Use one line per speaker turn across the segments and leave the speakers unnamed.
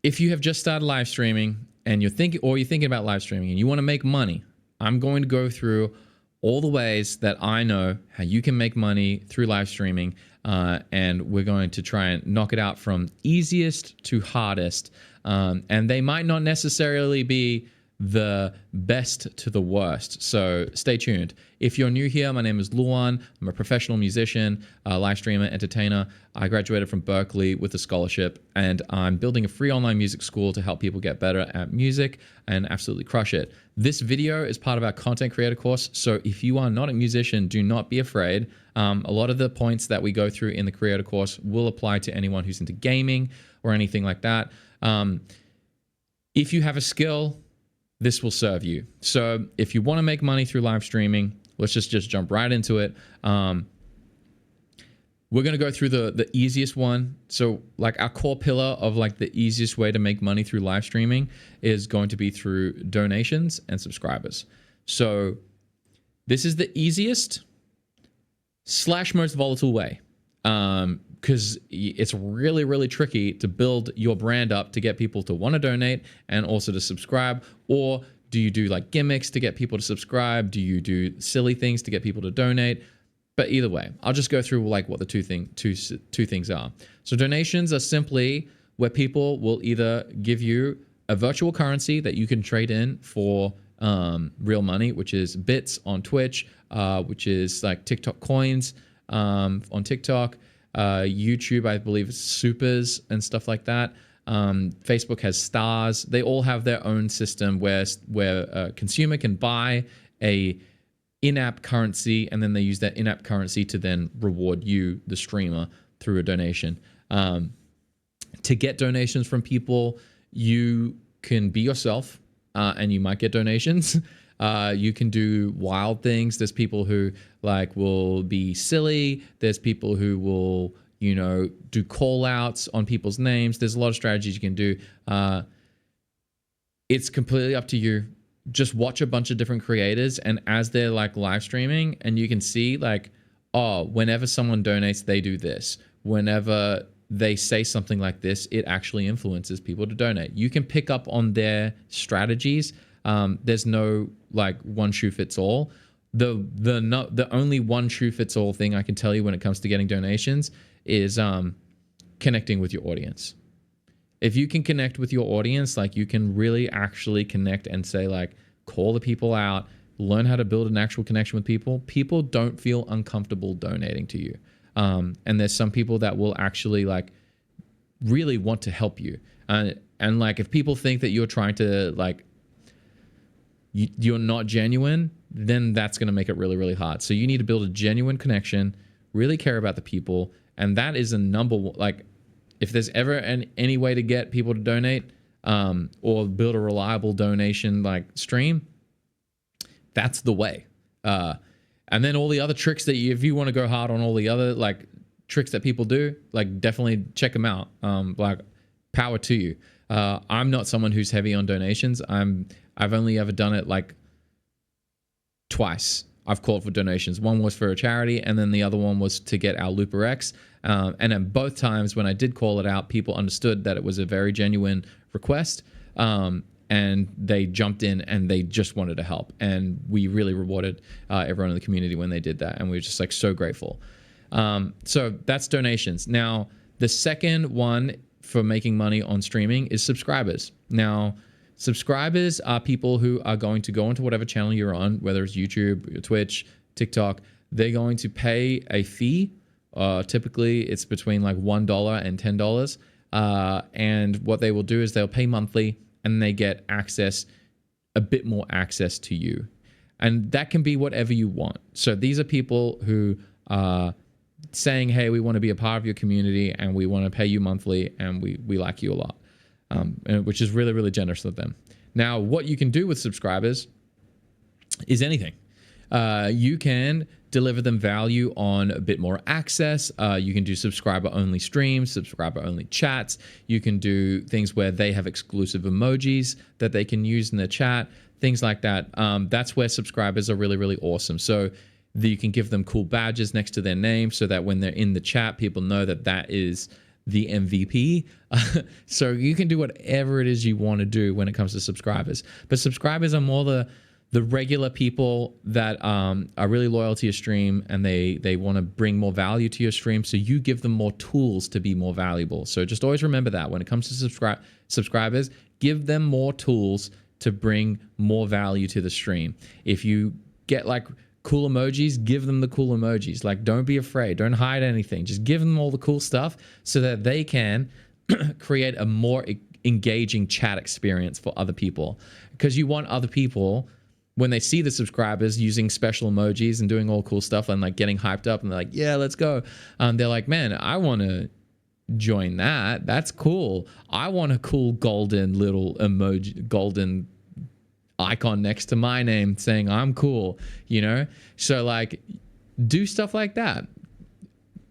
if you have just started live streaming and you're thinking about live streaming and you want to make money, I'm going to go through all the ways that I know how you can make money through live streaming, and we're going to try and knock it out from easiest to hardest, and they might not necessarily be the best to the worst. So stay tuned. If you're new here, my name is Luan. I'm a professional musician, live streamer, entertainer. I graduated from Berkeley with a scholarship, and I'm building a free online music school to help people get better at music and absolutely crush it. This video is part of our content creator course. So if you are not a musician, do not be afraid. A lot of the points that we go through in the creator course will apply to anyone who's into gaming or anything like that. If you have a skill, this will serve you. So if you want to make money through live streaming, let's just jump right into it. We're going to go through the easiest one. So like our core pillar of like the easiest way to make money through live streaming is going to be through donations and subscribers. So this is the easiest / most volatile way. Because it's really, really tricky to build your brand up to get people to want to donate and also to subscribe. Or do you do like gimmicks to get people to subscribe? Do you do silly things to get people to donate? But either way, I'll just go through like what the two things are. So donations are simply where people will either give you a virtual currency that you can trade in for real money, which is bits on Twitch, which is like TikTok coins on TikTok. YouTube, I believe, is supers and stuff like that. Facebook has stars. They all have their own system where a consumer can buy a in-app currency, and then they use that in-app currency to then reward you, the streamer, through a donation. To get donations from people, you can be yourself, and you might get donations. You can do wild things. There's people who like will be silly. There's people who will, you know, do call outs on people's names. There's a lot of strategies you can do. It's completely up to you. Just watch a bunch of different creators, and as they're like live streaming, and you can see like, oh, whenever someone donates, they do this. Whenever they say something like this, it actually influences people to donate. You can pick up on their strategies. There's no like one shoe fits all. The only one shoe fits all thing I can tell you when it comes to getting donations is connecting with your audience. If you can connect with your audience, like you can really actually connect and say like, call the people out, learn how to build an actual connection with people. People don't feel uncomfortable donating to you. And there's some people that will actually like really want to help you. And like, if people think that you're trying to like, you're not genuine, then that's going to make it really, really hard. So you need to build a genuine connection, really care about the people. And that is a number one, like if there's ever any way to get people to donate, or build a reliable donation like stream, that's the way. And then all the other tricks that if you want to go hard on all the other like tricks that people do, like definitely check them out. Like power to you. I'm not someone who's heavy on donations. I've only ever done it like twice. I've called for donations. One was for a charity, and then the other one was to get our Looper X. And then both times when I did call it out, people understood that it was a very genuine request, and they jumped in and they just wanted to help. And we really rewarded everyone in the community when they did that, and we were just like so grateful. So that's donations. Now, the second one for making money on streaming is subscribers. Now, subscribers are people who are going to go into whatever channel you're on, whether it's YouTube, Twitch, TikTok. They're going to pay a fee. Typically, it's between like $1 and $10. And what they will do is they'll pay monthly, and they get access, a bit more access to you. And that can be whatever you want. So these are people who are saying, hey, we want to be a part of your community, and we want to pay you monthly, and we like you a lot. Which is really, really generous of them. Now, what you can do with subscribers is anything. You can deliver them value on a bit more access. You can do subscriber-only streams, subscriber-only chats. You can do things where they have exclusive emojis that they can use in their chat, things like that. That's where subscribers are really, really awesome. So you can give them cool badges next to their name so that when they're in the chat, people know that that is the MVP. So you can do whatever it is you want to do when it comes to subscribers. But subscribers are more the regular people that are really loyal to your stream, and they want to bring more value to your stream. So you give them more tools to be more valuable. So just always remember that when it comes to subscribers, give them more tools to bring more value to the stream. If you get like cool emojis, give them the cool emojis. Like, don't be afraid. Don't hide anything. Just give them all the cool stuff so that they can create a more engaging chat experience for other people. Because you want other people, when they see the subscribers using special emojis and doing all cool stuff and like getting hyped up and they're like, yeah, let's go. They're like, man, I want to join that. That's cool. I want a cool golden little emoji, golden icon next to my name saying I'm cool, you know? So like, do stuff like that.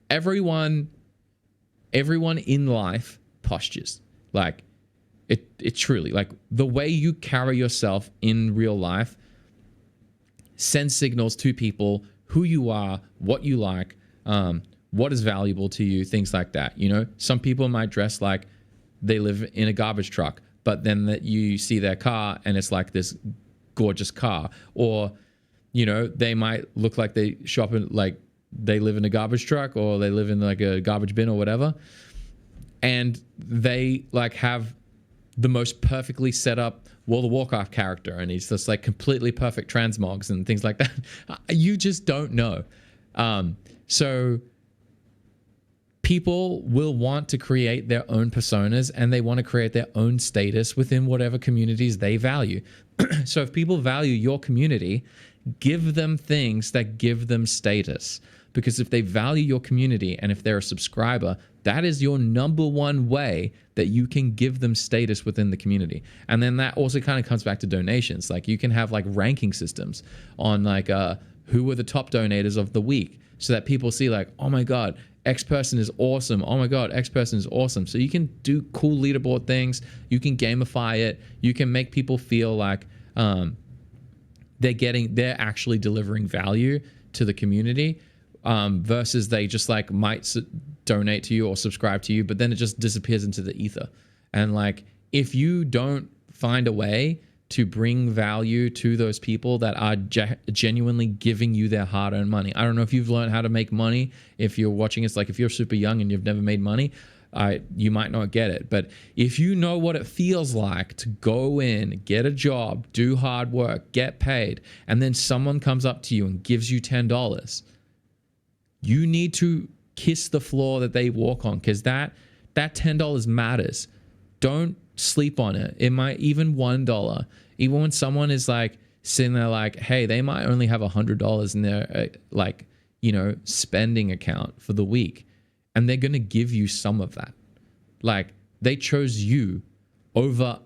Everyone in life postures. Like it truly, like the way you carry yourself in real life sends signals to people who you are, what you like, what is valuable to you, things like that. You know, some people might dress like they live in a garbage truck, but then that you see their car and it's like this gorgeous car. Or, you know, they might look like they shop in, like they live in a garbage truck, or they live in like a garbage bin or whatever. And they like have the most perfectly set up World of Warcraft character, and he's just like completely perfect transmogs and things like that. You just don't know. So people will want to create their own personas, and they want to create their own status within whatever communities they value. So if people value your community, give them things that give them status. Because if they value your community and if they're a subscriber, that is your number one way that you can give them status within the community. And then that also kind of comes back to donations. Like you can have like ranking systems on like who were the top donators of the week, so that people see like, oh my God, X person is awesome. Oh my God, X person is awesome. So you can do cool leaderboard things. You can gamify it. You can make people feel like they're actually delivering value to the community, versus they just like might donate to you or subscribe to you, but then it just disappears into the ether. And like, if you don't find a way to bring value to those people that are genuinely giving you their hard-earned money. I don't know if you've learned how to make money. If you're watching, it's like if you're super young and you've never made money, you might not get it. But if you know what it feels like to go in, get a job, do hard work, get paid, and then someone comes up to you and gives you $10, you need to kiss the floor that they walk on, because that $10 matters. Don't sleep on it. It might even $1. Even when someone is like sitting there like, hey, they might only have $100 in their like, you know, spending account for the week, and they're going to give you some of that. Like, they chose you over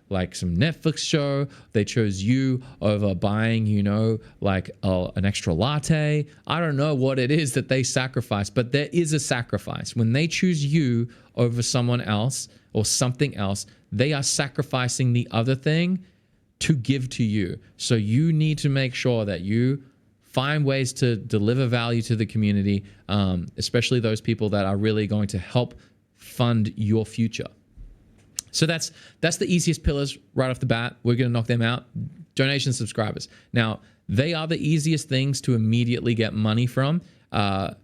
like some Netflix show. They chose you over buying, you know, like an extra latte. I don't know what it is that they sacrifice, but there is a sacrifice. When they choose you over someone else or something else, they are sacrificing the other thing to give to you. So you need to make sure that you find ways to deliver value to the community, especially those people that are really going to help fund your future. So that's the easiest pillars right off the bat. We're going to knock them out. Donation, subscribers. Now, they are the easiest things to immediately get money from, but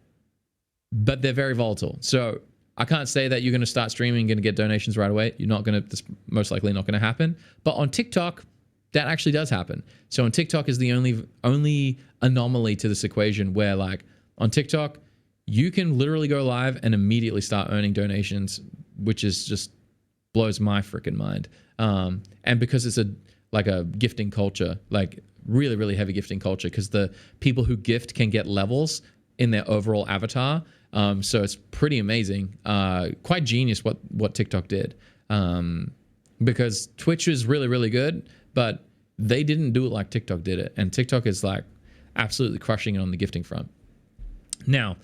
they're very volatile. So I can't say that you're going to start streaming and going to get donations right away. You're not going to, that's most likely not going to happen. But on TikTok, that actually does happen. So on TikTok is the only anomaly to this equation, where like on TikTok, you can literally go live and immediately start earning donations, which is just blows my freaking mind. And because it's a gifting culture, like really, really heavy gifting culture, because the people who gift can get levels in their overall avatar. So it's pretty amazing. Quite genius what TikTok did. Because Twitch is really, really good, but they didn't do it like TikTok did it. And TikTok is like absolutely crushing it on the gifting front. Now,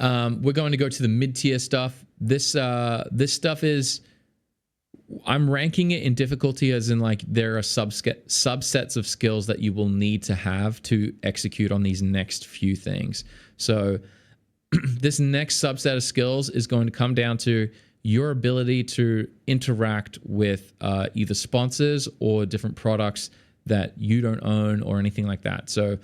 we're going to go to the mid-tier stuff. This stuff is, I'm ranking it in difficulty as in like there are subsets of skills that you will need to have to execute on these next few things. So this next subset of skills is going to come down to your ability to interact with either sponsors or different products that you don't own or anything like that. So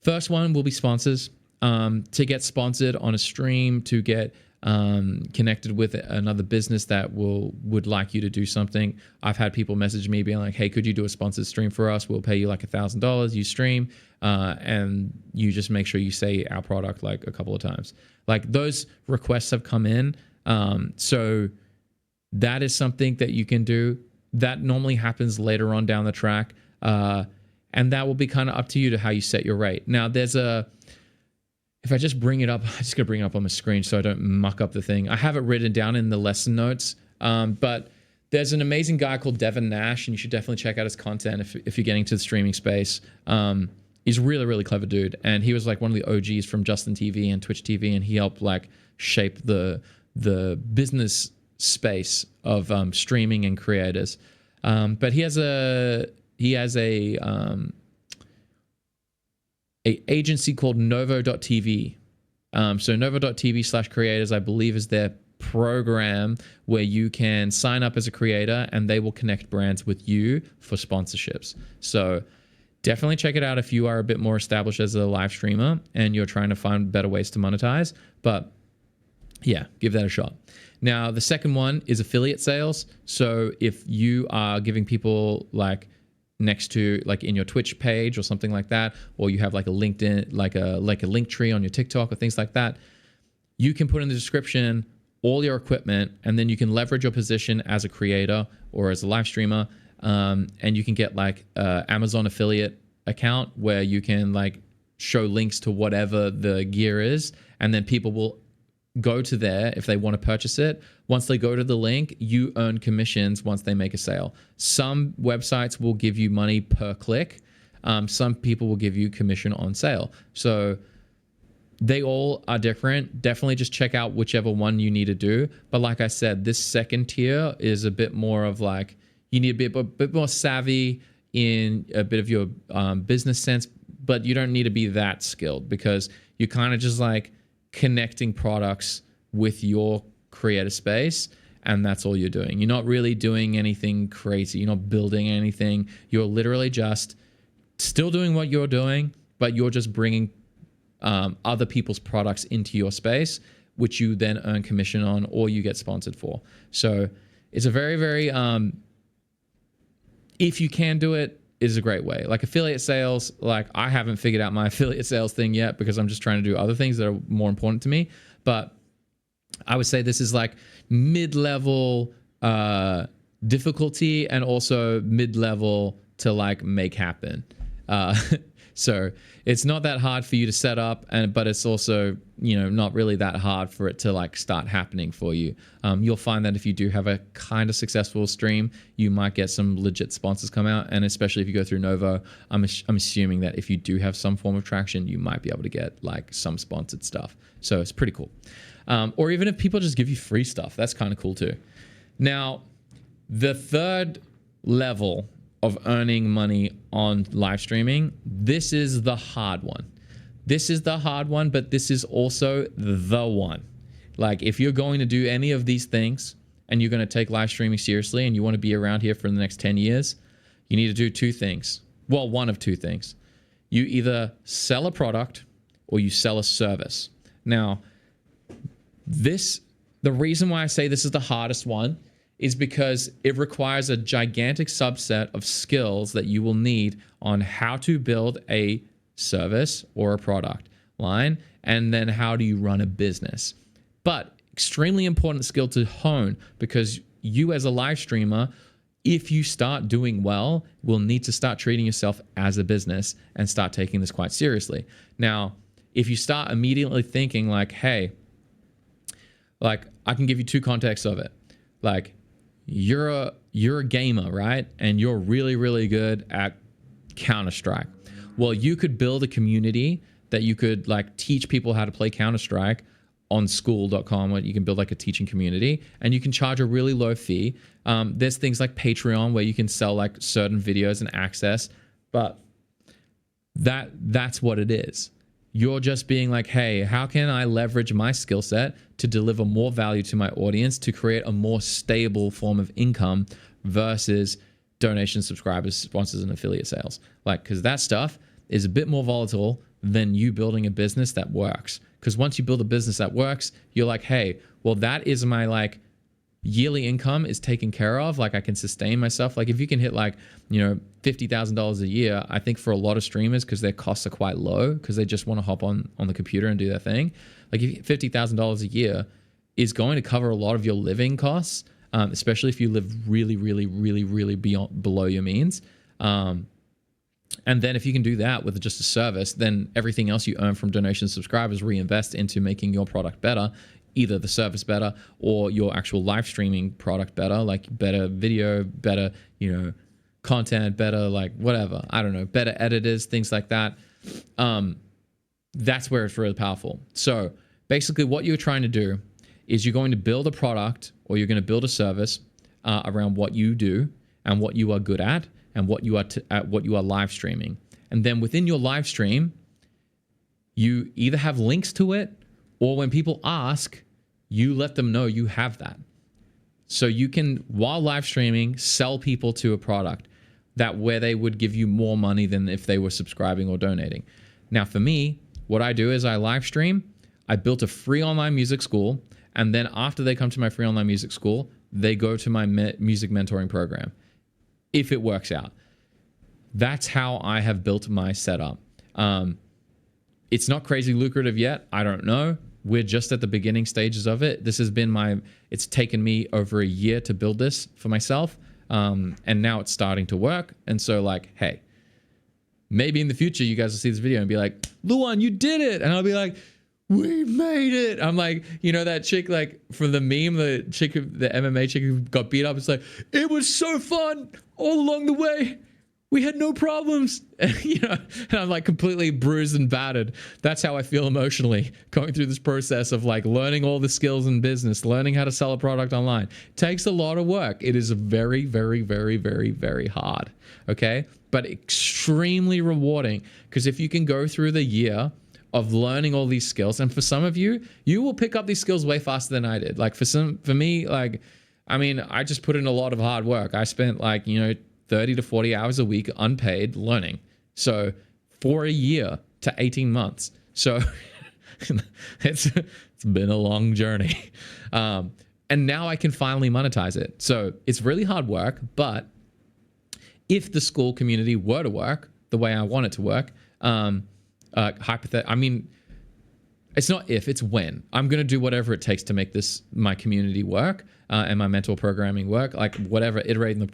first one will be sponsors. To get sponsored on a stream, to get connected with another business that would like you to do something. I've had people message me being like, hey, could you do a sponsored stream for us? We'll pay you like $1,000, you stream, and you just make sure you say our product like a couple of times. Like those requests have come in. So that is something that you can do. That normally happens later on down the track. And that will be kind of up to you to how you set your rate. Now if I just bring it up, I just gotta bring it up on the screen so I don't muck up the thing. I have it written down in the lesson notes, but there's an amazing guy called Devin Nash, and you should definitely check out his content if you're getting to the streaming space. He's a really, really clever dude, and he was like one of the OGs from Justin TV and Twitch TV, and he helped like shape the business space of streaming and creators. But he has a agency called Novo.tv. So Novo.tv/creators, I believe, is their program where you can sign up as a creator and they will connect brands with you for sponsorships. So definitely check it out if you are a bit more established as a live streamer and you're trying to find better ways to monetize. But yeah, give that a shot. Now, the second one is affiliate sales. So if you are giving people like next to like in your Twitch page or something like that, or you have like a LinkedIn, like a link tree on your TikTok or things like that, you can put in the description all your equipment, and then you can leverage your position as a creator or as a live streamer, and you can get like Amazon affiliate account where you can like show links to whatever the gear is, and then people will go to there if they want to purchase it. Once they go to the link, you earn commissions once they make a sale. Some websites will give you money per click. Some people will give you commission on sale. So they all are different. Definitely just check out whichever one you need to do. But like I said, this second tier is a bit more of like, you need to be a bit more savvy in a bit of your business sense, but you don't need to be that skilled, because you're kind of just like connecting products with your creator space, and that's all you're doing. You're not really doing anything crazy. You're not building anything. You're literally just still doing what you're doing, but you're just bringing other people's products into your space, which you then earn commission on or you get sponsored for. So it's a very, very, if you can do it, is a great way. Like affiliate sales, like I haven't figured out my affiliate sales thing yet because I'm just trying to do other things that are more important to me. But I would say this is like mid-level difficulty and also mid-level to like make happen. So it's not that hard for you to set up, but it's also, you know, not really that hard for it to like start happening for you. You'll find that if you do have a kind of successful stream, you might get some legit sponsors come out. And especially if you go through Novo, I'm assuming that if you do have some form of traction, you might be able to get like some sponsored stuff. So it's pretty cool. Or even if people just give you free stuff, that's kind of cool too. Now, the third level of earning money on live streaming, this is the hard one. This is the hard one, but this is also the one. Like if you're going to do any of these things and you're going to take live streaming seriously and you want to be around here for the next 10 years, you need to do two things. Well, one of two things. You either sell a product or you sell a service. Now, the reason why I say this is the hardest one is because it requires a gigantic subset of skills that you will need on how to build a service or a product line, and then how do you run a business. But extremely important skill to hone, because you as a live streamer, if you start doing well, will need to start treating yourself as a business and start taking this quite seriously. Now, if you start immediately thinking like, hey, like I can give you two contexts of it. Like you're a gamer, right? And you're really, really good at Counter-Strike. Well, you could build a community that you could like teach people how to play Counter-Strike on school.com, where you can build like a teaching community and you can charge a really low fee. There's things like Patreon where you can sell like certain videos and access, but that's what it is. you're just being like, hey, how can I leverage my skill set to deliver more value to my audience to create a more stable form of income versus donations, subscribers, sponsors, and affiliate sales? Like, because that stuff is a bit more volatile than you building a business that works. Because once you build a business that works, you're like, hey, well, that is my like yearly income is taken care of. Like I can sustain myself. Like if you can hit like, $50,000 a year, I think for a lot of streamers, because their costs are quite low, because they just want to hop on the computer and do their thing. Like if $50,000 a year is going to cover a lot of your living costs, especially if you live really, really, really, really below your means. And then if you can do that with just a service, then everything else you earn from donations, subscribers, reinvest into making your product better, either the service better or your actual live streaming product better, like better video, better, content, better, like whatever, I don't know, better editors, things like that. That's where it's really powerful. So basically what you're trying to do is you're going to build a product or you're going to build a service around what you do and what you are good at and what you are live streaming. And then within your live stream, you either have links to it, or when people ask, you let them know you have that. So you can, while live streaming, sell people to a product that where they would give you more money than if they were subscribing or donating. Now for me, what I do is I live stream. I built a free online music school. And then after they come to my free online music school, they go to my music mentoring program, if it works out. That's how I have built my setup. It's not crazy lucrative yet. I don't know. We're just at the beginning stages of it. This has been it's taken me over a year to build this for myself. And now it's starting to work. And so like, hey, maybe in the future, you guys will see this video and be like, Luan, you did it. And I'll be like, we made it. I'm like, that chick, like from the meme, the MMA chick who got beat up. It's like, it was so fun all along the way. We had no problems, and I'm like completely bruised and battered. That's how I feel emotionally going through this process of like learning all the skills in business, learning how to sell a product online. It takes a lot of work. It is very, very, very, very, very hard. Okay. But extremely rewarding, because if you can go through the year of learning all these skills, and for some of you, you will pick up these skills way faster than I did. Like for me, like, I mean, I just put in a lot of hard work. I spent like, 30 to 40 hours a week unpaid learning. So for a year to 18 months. So it's been a long journey. And now I can finally monetize it. So it's really hard work, but if the school community were to work the way I want it to work, it's not if, it's when. I'm going to do whatever it takes to make my community work and my mentor programming work, like whatever, iterating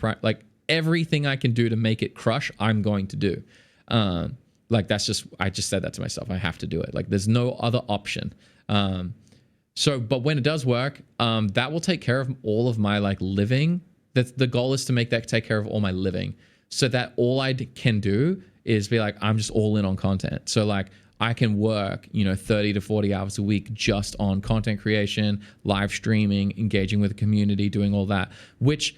everything I can do to make it crush, I'm going to do. I just said that to myself. I have to do it. Like there's no other option. But when it does work, that will take care of all of my like living. The goal is to make that take care of all my living, so that all I can do is be like, I'm just all in on content. So like I can work, 30 to 40 hours a week just on content creation, live streaming, engaging with the community, doing all that, which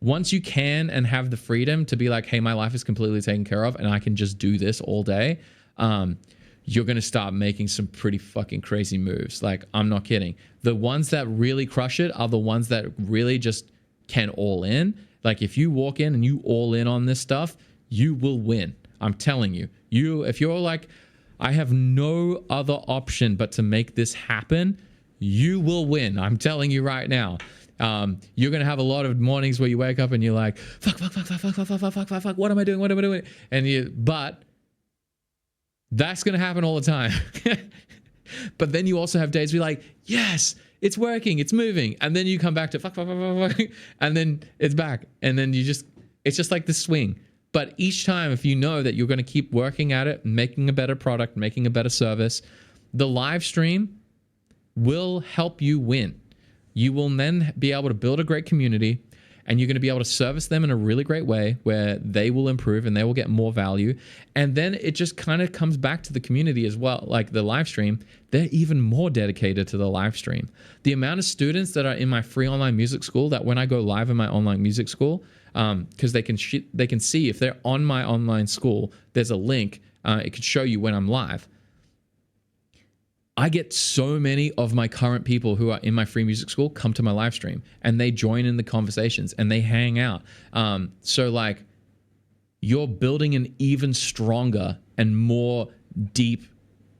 once you can and have the freedom to be like, hey, my life is completely taken care of and I can just do this all day, you're going to start making some pretty fucking crazy moves. Like, I'm not kidding. The ones that really crush it are the ones that really just can all in. Like, if you walk in and you all in on this stuff, you will win. I'm telling you. If you're like, I have no other option but to make this happen, you will win. I'm telling you right now. You're going to have a lot of mornings where you wake up and you're like, fuck, what am I doing? But that's going to happen all the time. But then you also have days where you're like, yes, it's working, it's moving. And then you come back to fuck, and then it's back. And then it's just like the swing. But each time, if you know that you're going to keep working at it, making a better product, making a better service, the live stream will help you win. You will then be able to build a great community, and you're going to be able to service them in a really great way where they will improve and they will get more value. And then it just kind of comes back to the community as well. Like the live stream, they're even more dedicated to the live stream. The amount of students that are in my free online music school, that when I go live in my online music school, because they can see if they're on my online school, there's a link. It could show you when I'm live. I get so many of my current people who are in my free music school come to my live stream and they join in the conversations and they hang out. So like you're building an even stronger and more deep,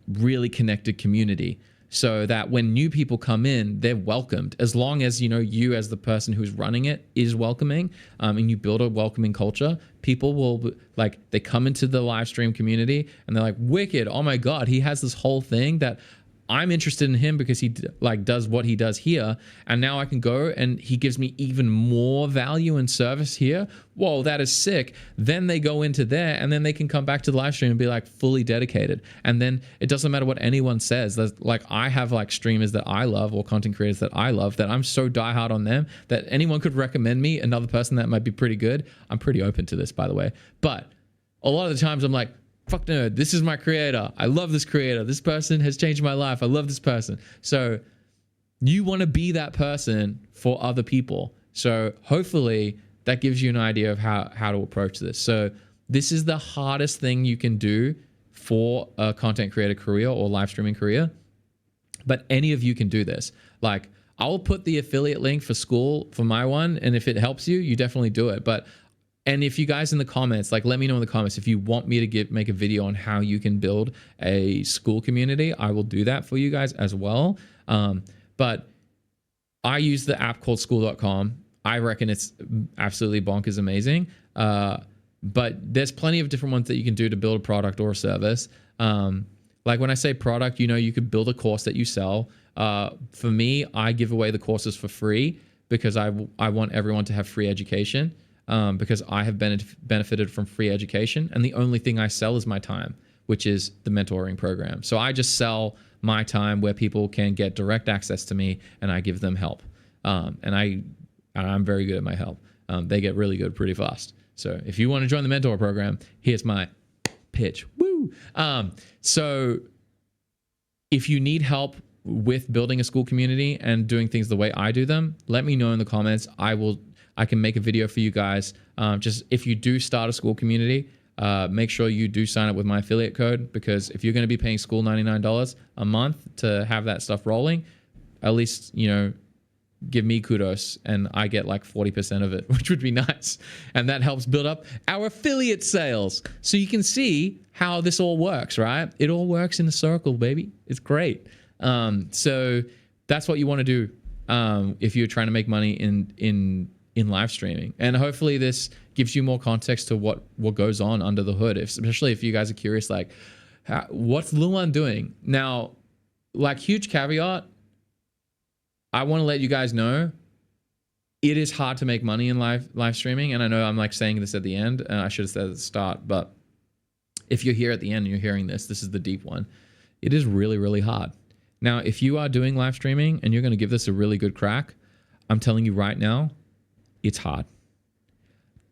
really connected community so that when new people come in, they're welcomed, as long as, you know, you as the person who's running it is welcoming, and you build a welcoming culture. People will, like, they come into the live stream community and they're like, wicked, oh my God, he has this whole thing that I'm interested in him because he like does what he does here, and now I can go and he gives me even more value and service here. Whoa, that is sick. Then they go into there and then they can come back to the live stream and be like fully dedicated. And then it doesn't matter what anyone says. There's, like, I have like streamers that I love or content creators that I love that I'm so diehard on them that anyone could recommend me another person that might be pretty good. I'm pretty open to this, by the way. But a lot of the times I'm like, fuck no, this is my creator. I love this creator. This person has changed my life. I love this person. So you want to be that person for other people. So hopefully that gives you an idea of how to approach this. So this is the hardest thing you can do for a content creator career or live streaming career. But any of you can do this. Like, I'll put the affiliate link for school for my one. And if it helps you, you definitely do it. And if you guys in the comments, like, let me know in the comments if you want me to make a video on how you can build a school community. I will do that for you guys as well. But I use the app called school.com. I reckon it's absolutely bonkers amazing. But there's plenty of different ones that you can do to build a product or a service. Like when I say product, you know, you could build a course that you sell. For me, I give away the courses for free because I want everyone to have free education. Because I have benefited from free education, and the only thing I sell is my time, which is the mentoring program. So I just sell my time where people can get direct access to me, and I give them help. And I'm very good at my help. They get really good pretty fast. So if you want to join the mentor program, here's my pitch. Woo! So if you need help with building a school community and doing things the way I do them, let me know in the comments. I can make a video for you guys. Just if you do start a school community, make sure you do sign up with my affiliate code, because if you're going to be paying school $99 a month to have that stuff rolling, at least, you know, give me kudos and I get like 40% of it, which would be nice. And that helps build up our affiliate sales. So you can see how this all works, right? It all works in a circle, baby. It's great. So that's what you want to do if you're trying to make money in live streaming. And hopefully this gives you more context to what goes on under the hood, especially if you guys are curious, like, what's Luan doing? Now, like, huge caveat, I want to let you guys know it is hard to make money in live streaming. And I know I'm like saying this at the end, and I should have said at the start, but if you're here at the end and you're hearing this is the deep one. It is really, really hard. Now, if you are doing live streaming and you're going to give this a really good crack, I'm telling you right now, it's hard.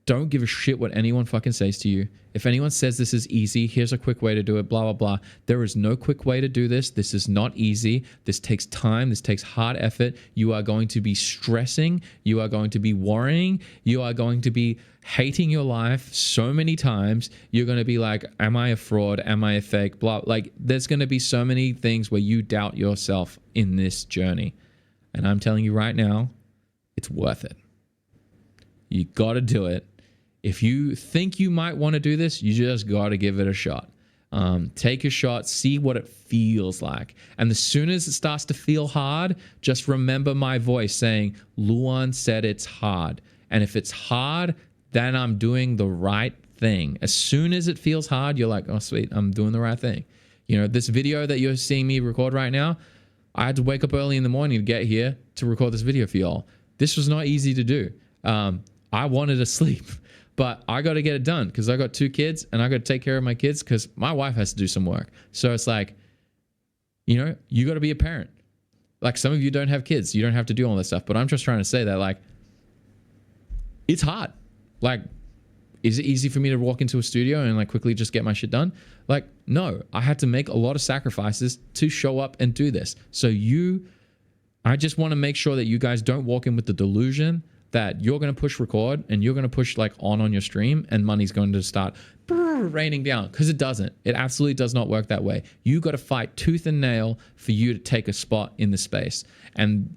Don't give a shit what anyone fucking says to you. If anyone says this is easy, here's a quick way to do it, blah, blah, blah. There is no quick way to do this. This is not easy. This takes time. This takes hard effort. You are going to be stressing. You are going to be worrying. You are going to be hating your life so many times. You're going to be like, am I a fraud? Am I a fake? Blah. Like, there's going to be so many things where you doubt yourself in this journey. And I'm telling you right now, it's worth it. You got to do it. If you think you might want to do this, you just got to give it a shot. Take a shot, see what it feels like. And as soon as it starts to feel hard, just remember my voice saying, Luan said it's hard. And if it's hard, then I'm doing the right thing. As soon as it feels hard, you're like, oh, sweet, I'm doing the right thing. You know, this video that you're seeing me record right now, I had to wake up early in the morning to get here to record this video for y'all. This was not easy to do. I wanted to sleep, but I got to get it done because I got 2 kids and I got to take care of my kids because my wife has to do some work. So it's like, you know, you got to be a parent. Like, some of you don't have kids. You don't have to do all this stuff. But I'm just trying to say that, like, it's hard. Like, is it easy for me to walk into a studio and like quickly just get my shit done? Like, no, I had to make a lot of sacrifices to show up and do this. So I just want to make sure that you guys don't walk in with the delusion that you're going to push record and you're going to push like on your stream and money's going to start raining down, because it doesn't. It absolutely does not work that way. You got to fight tooth and nail for you to take a spot in the space. And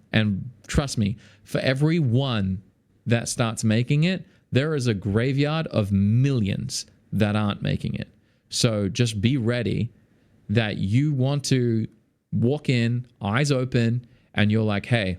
trust me, for every one that starts making it, there is a graveyard of millions that aren't making it. So just be ready that you want to walk in, eyes open, and you're like, hey,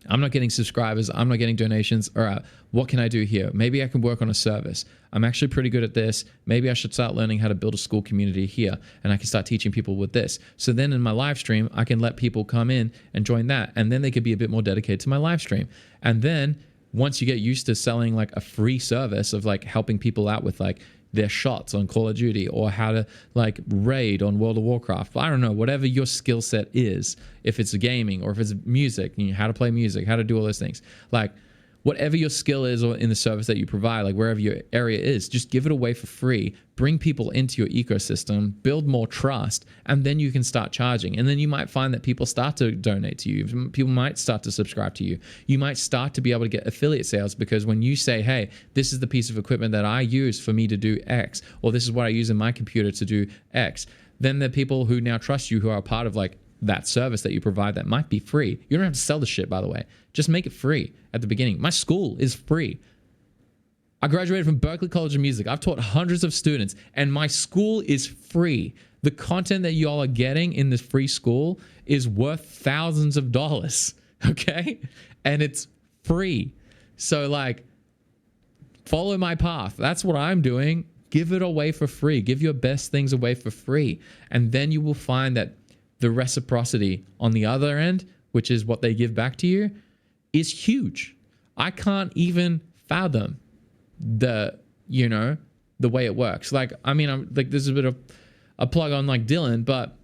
I'm not getting subscribers, I'm not getting donations. All right, what can I do here? Maybe I can work on a service. I'm actually pretty good at this. Maybe I should start learning how to build a school community here, and I can start teaching people with this. So then in my live stream, I can let people come in and join that, and then they could be a bit more dedicated to my live stream. And then once you get used to selling like a free service of like helping people out with like their shots on Call of Duty, or how to like raid on World of Warcraft, I don't know, whatever your skill set is, if it's gaming or if it's music, you know, how to play music, how to do all those things, like whatever your skill is or in the service that you provide, like wherever your area is, just give it away for free, bring people into your ecosystem, build more trust, and then you can start charging. And then you might find that people start to donate to you. People might start to subscribe to you. You might start to be able to get affiliate sales, because when you say, hey, this is the piece of equipment that I use for me to do X, or this is what I use in my computer to do X, then the people who now trust you, who are a part of like that service that you provide that might be free. You don't have to sell the shit, by the way. Just make it free at the beginning. My school is free. I graduated from Berklee College of Music. I've taught hundreds of students, and my school is free. The content that y'all are getting in this free school is worth thousands of dollars, okay? And it's free. So like, follow my path. That's what I'm doing. Give it away for free. Give your best things away for free. And then you will find that the reciprocity on the other end, which is what they give back to you, is huge. I can't even fathom the way it works. Like, I mean, I'm like, this is a bit of a plug on like Dylan, but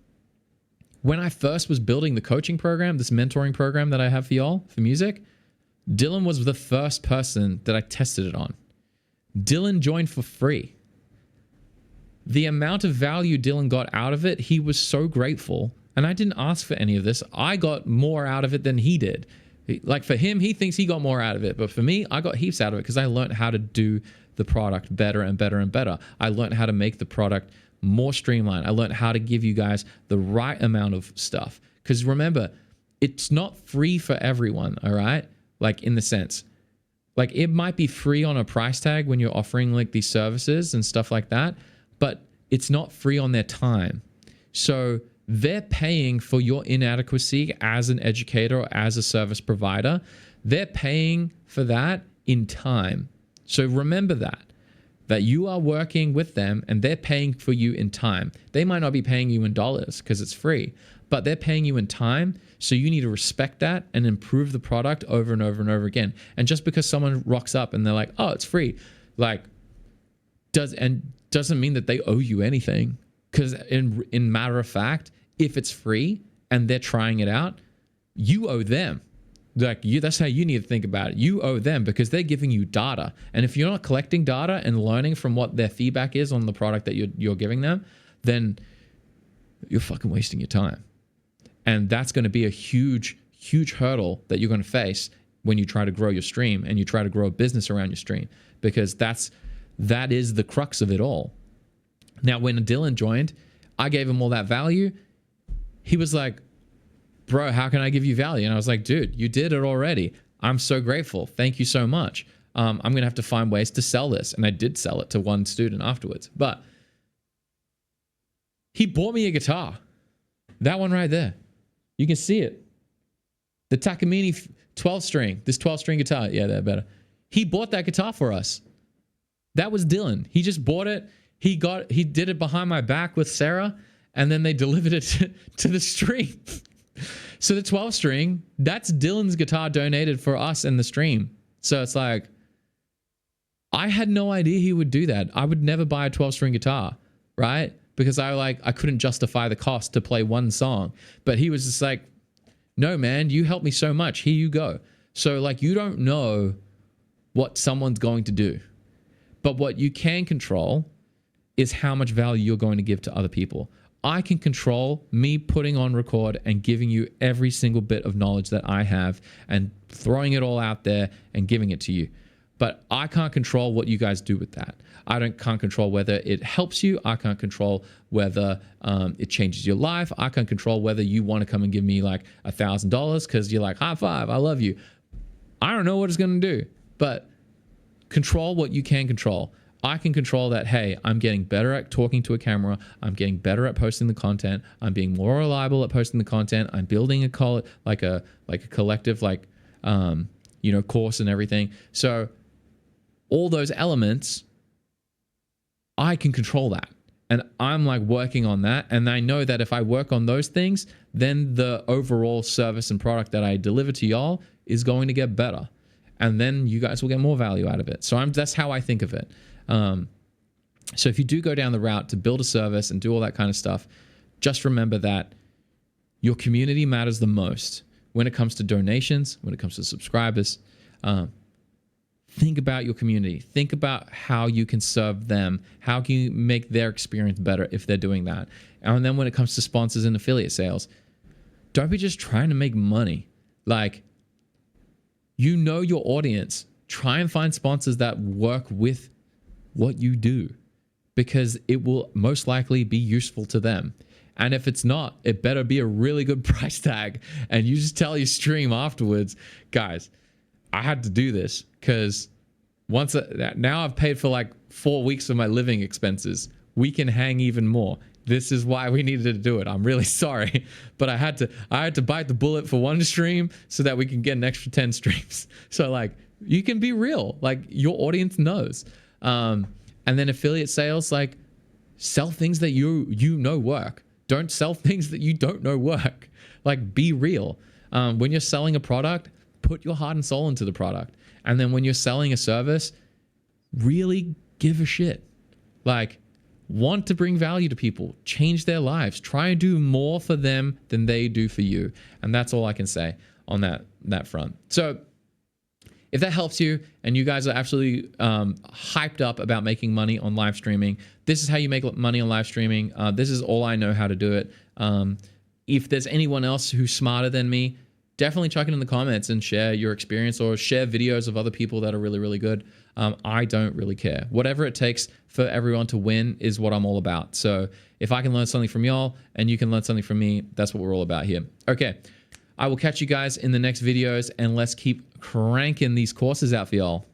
when I first was building the coaching program, this mentoring program that I have for y'all for music, Dylan was the first person that I tested it on. Dylan joined for free. The amount of value Dylan got out of it, he was so grateful. And I didn't ask for any of this. I got more out of it than he did. Like for him, he thinks he got more out of it. But for me, I got heaps out of it because I learned how to do the product better and better and better. I learned how to make the product more streamlined. I learned how to give you guys the right amount of stuff. Because remember, it's not free for everyone, all right? Like in the sense, like it might be free on a price tag when you're offering like these services and stuff like that, but it's not free on their time. So they're paying for your inadequacy as an educator or as a service provider. They're paying for that in time. So remember that you are working with them and they're paying for you in time. They might not be paying you in dollars because it's free, but they're paying you in time. So you need to respect that and improve the product over and over and over again. And just because someone rocks up and they're like, oh, it's free, like doesn't mean that they owe you anything. Because in matter of fact, if it's free and they're trying it out, you owe them. That's how you need to think about it. You owe them because they're giving you data. And if you're not collecting data and learning from what their feedback is on the product that you're giving them, then you're fucking wasting your time. And that's going to be a huge, huge hurdle that you're going to face when you try to grow your stream and you try to grow a business around your stream, because that is the crux of it all. Now, when Dylan joined, I gave him all that value. He was like, bro, how can I give you value? And I was like, dude, you did it already. I'm so grateful. Thank you so much. I'm going to have to find ways to sell this. And I did sell it to one student afterwards. But he bought me a guitar. That one right there. You can see it. The Takamine 12-string. This 12-string guitar. Yeah, they're better. He bought that guitar for us. That was Dylan. He just bought it. He did it behind my back with Sarah, and then they delivered it to the stream. So the 12-string, that's Dylan's guitar donated for us in the stream. So it's like, I had no idea he would do that. I would never buy a 12-string guitar, right? Because I couldn't justify the cost to play one song. But he was just like, no, man, you helped me so much. Here you go. So like, you don't know what someone's going to do. But what you can control is how much value you're going to give to other people. I can control me putting on record and giving you every single bit of knowledge that I have and throwing it all out there and giving it to you. But I can't control what you guys do with that. Can't control whether it helps you. I can't control whether it changes your life. I can't control whether you want to come and give me like $1,000 because you're like, high five, I love you. I don't know what it's going to do, but control what you can control. I can control that, hey, I'm getting better at talking to a camera. I'm getting better at posting the content. I'm being more reliable at posting the content. I'm building a collective course and everything. So all those elements, I can control that. And I'm like working on that. And I know that if I work on those things, then the overall service and product that I deliver to y'all is going to get better. And then you guys will get more value out of it. So that's how I think of it. So if you do go down the route to build a service and do all that kind of stuff, just remember that your community matters the most when it comes to donations, when it comes to subscribers. Think about your community. Think about how you can serve them. How can you make their experience better if they're doing that? And then when it comes to sponsors and affiliate sales, don't be just trying to make money. Like, you know your audience. Try and find sponsors that work with what you do, because it will most likely be useful to them. And if it's not, it better be a really good price tag. And you just tell your stream afterwards, guys, I had to do this because now I've paid for like 4 weeks of my living expenses. We can hang even more. This is why we needed to do it. I'm really sorry, but I had to bite the bullet for one stream so that we can get an extra 10 streams. So like, you can be real. Like, your audience knows. And then affiliate sales, like, sell things that you know work. Don't sell things that you don't know work. Like, be real. When you're selling a product, put your heart and soul into the product. And then when you're selling a service, really give a shit. Like, want to bring value to people, change their lives, try and do more for them than they do for you. And that's all I can say on that front. So if that helps you and you guys are absolutely hyped up about making money on live streaming, this is how you make money on live streaming. This is all I know how to do it. If there's anyone else who's smarter than me, definitely chuck it in the comments and share your experience, or share videos of other people that are really, really good. I don't really care. Whatever it takes for everyone to win is what I'm all about. So if I can learn something from y'all and you can learn something from me, that's what we're all about here. Okay. I will catch you guys in the next videos, and let's keep cranking these courses out for y'all.